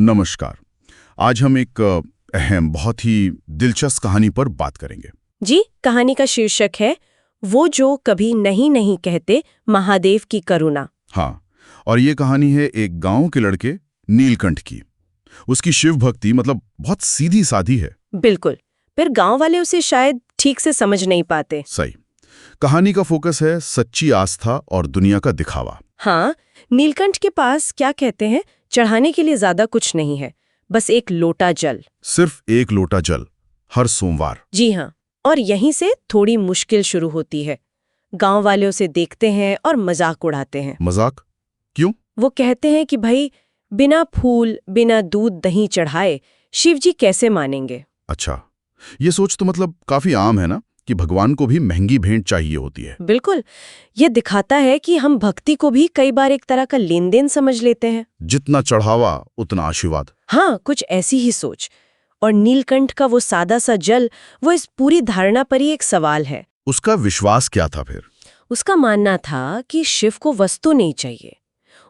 नमस्कार। आज हम एक अहम बहुत ही दिलचस्प कहानी पर बात करेंगे। जी, कहानी का शीर्षक है वो जो कभी नहीं नहीं कहते, महादेव की करुणा। हाँ, और ये कहानी है एक गांव के लड़के नीलकंठ की। उसकी शिव भक्ति मतलब बहुत सीधी सादी है। बिल्कुल, फिर गांव वाले उसे शायद ठीक से समझ नहीं पाते। सही। कहानी का फोकस है सच्ची आस्था और दुनिया का दिखावा। हाँ, नीलकंठ के पास क्या कहते हैं, चढ़ाने के लिए ज्यादा कुछ नहीं है, बस एक लोटा जल। सिर्फ एक लोटा जल हर सोमवार। जी हाँ, और यहीं से थोड़ी मुश्किल शुरू होती है। गांव वाले उसे देखते हैं और मजाक उड़ाते हैं। मजाक? क्यों? वो कहते हैं कि भाई, बिना फूल बिना दूध दही चढ़ाए शिवजी कैसे मानेंगे। अच्छा, ये सोच तो मतलब काफी आम है ना कि भगवान को भी महंगी भेंट चाहिए होती है। बिल्कुल, ये दिखाता है कि हम भक्ति को भी कई बार एक तरह का लेन देन समझ लेते हैं। जितना चढ़ावा उतना आशीर्वाद। हाँ, कुछ ऐसी ही सोच। और नीलकंठ का वो सादा सा जल, वो इस पूरी धारणा पर ही एक सवाल है। उसका विश्वास क्या था फिर? उसका मानना था कि शिव को वस्तु नहीं चाहिए,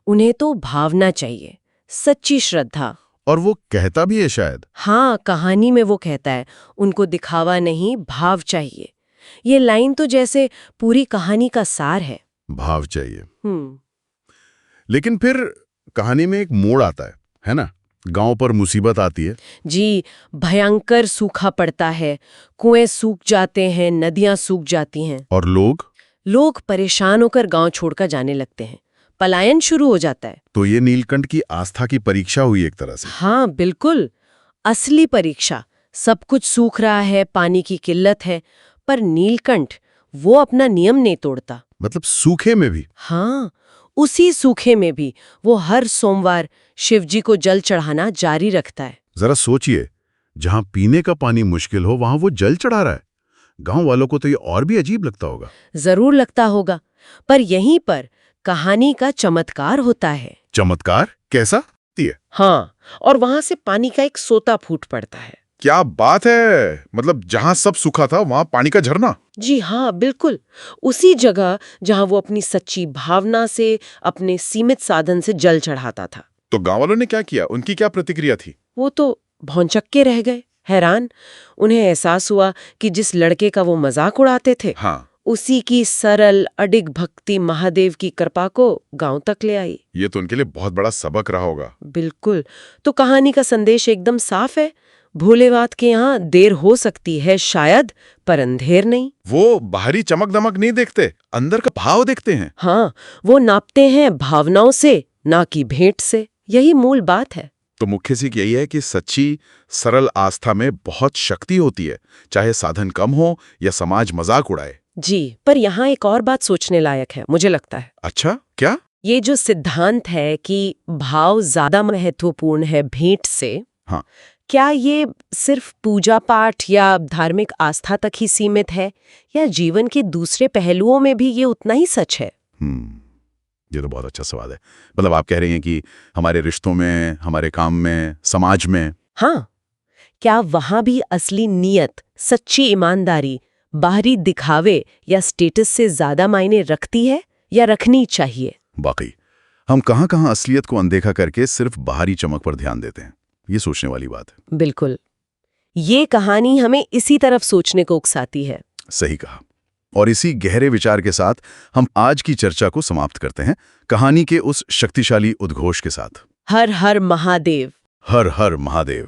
उन्हें तो भावना चाहिए, सच्ची श्रद्धा। और वो कहता भी है शायद। हाँ, कहानी में वो कहता है, उनको दिखावा नहीं, भाव चाहिए। ये लाइन तो जैसे पूरी कहानी का सार है। भाव चाहिए। लेकिन फिर कहानी में एक मोड़ आता है ना? गांव पर मुसीबत आती है। जी, भयंकर सूखा पड़ता है, कुएं सूख जाते हैं, नदियां सूख जाती हैं। और लोग परेशान होकर गांव छोड़कर जाने लगते हैं, पलायन शुरू हो जाता है। तो ये नीलकंठ की आस्था की परीक्षा हुई एक तरह से। हाँ बिल्कुल, असली परीक्षा। सब कुछ सूख रहा है, पानी की किल्लत है, पर नीलकंठ वो अपना नियम नहीं तोड़ता। मतलब सूखे में भी? हाँ, उसी सूखे में भी वो हर सोमवार शिवजी को जल चढ़ाना जारी रखता है। जरा सोचिए, जहां पीने का पानी मुश्किल हो वहां वो जल चढ़ा रहा है। गांव वालों को तो ये और भी अजीब लगता होगा। जरूर लगता होगा, पर यहीं पर कहानी का चमत्कार होता है। चमत्कार कैसा? हाँ, और वहां से पानी का एक सोता फूट पड़ता है। क्या बात है! मतलब जहां सब सूखा था वहां पानी का झरना। जी हाँ, बिल्कुल, उसी जगह जहां वो अपनी सच्ची भावना से, अपने सीमित साधन से जल चढ़ाता था। तो गांव वालों ने क्या किया? उनकी क्या प्रतिक्रिया थी? वो तो भौंचक्के रह गए, हैरान। उन्हें एहसास हुआ कि जिस लड़के का वो मजाक उड़ाते थे, हाँ, उसी की सरल अडिग भक्ति महादेव की कृपा को गांव तक ले आई। ये तो उनके लिए बहुत बड़ा सबक रहा होगा। बिल्कुल, तो कहानी का संदेश एकदम साफ है। भोलेबात के यहाँ देर हो सकती है शायद, पर अंधेर नहीं। वो बाहरी चमक दमक नहीं देखते, अंदर का भाव देखते हैं। हाँ, वो नापते हैं भावनाओं से, ना कि भेंट से। यही मूल बात है। तो मुख्य सीख यही है कि सच्ची सरल आस्था में बहुत शक्ति होती है, चाहे साधन कम हो या समाज मजाक उड़ाए। जी, पर यहाँ एक और बात सोचने लायक है, मुझे लगता है। अच्छा, क्या? ये जो सिद्धांत है कि भाव ज्यादा महत्वपूर्ण है भेंट से, हाँ, क्या ये सिर्फ पूजा पाठ या धार्मिक आस्था तक ही सीमित है, या जीवन के दूसरे पहलुओं में भी ये उतना ही सच है? ये तो बहुत अच्छा सवाल है। मतलब आप कह रही हैं कि हमारे रिश्तों में, हमारे काम में, समाज में। हाँ, क्या वहां भी असली नीयत, सच्ची ईमानदारी, बाहरी दिखावे या स्टेटस से ज्यादा मायने रखती है या रखनी चाहिए? वाकई हम कहाँ-कहाँ असलियत को अनदेखा करके सिर्फ बाहरी चमक पर ध्यान देते हैं। ये सोचने वाली बात है। बिल्कुल, ये कहानी हमें इसी तरफ सोचने को उकसाती है। सही कहा। और इसी गहरे विचार के साथ हम आज की चर्चा को समाप्त करते हैं, कहानी के उस शक्तिशाली उद्घोष के साथ। हर हर महादेव। हर हर महादेव।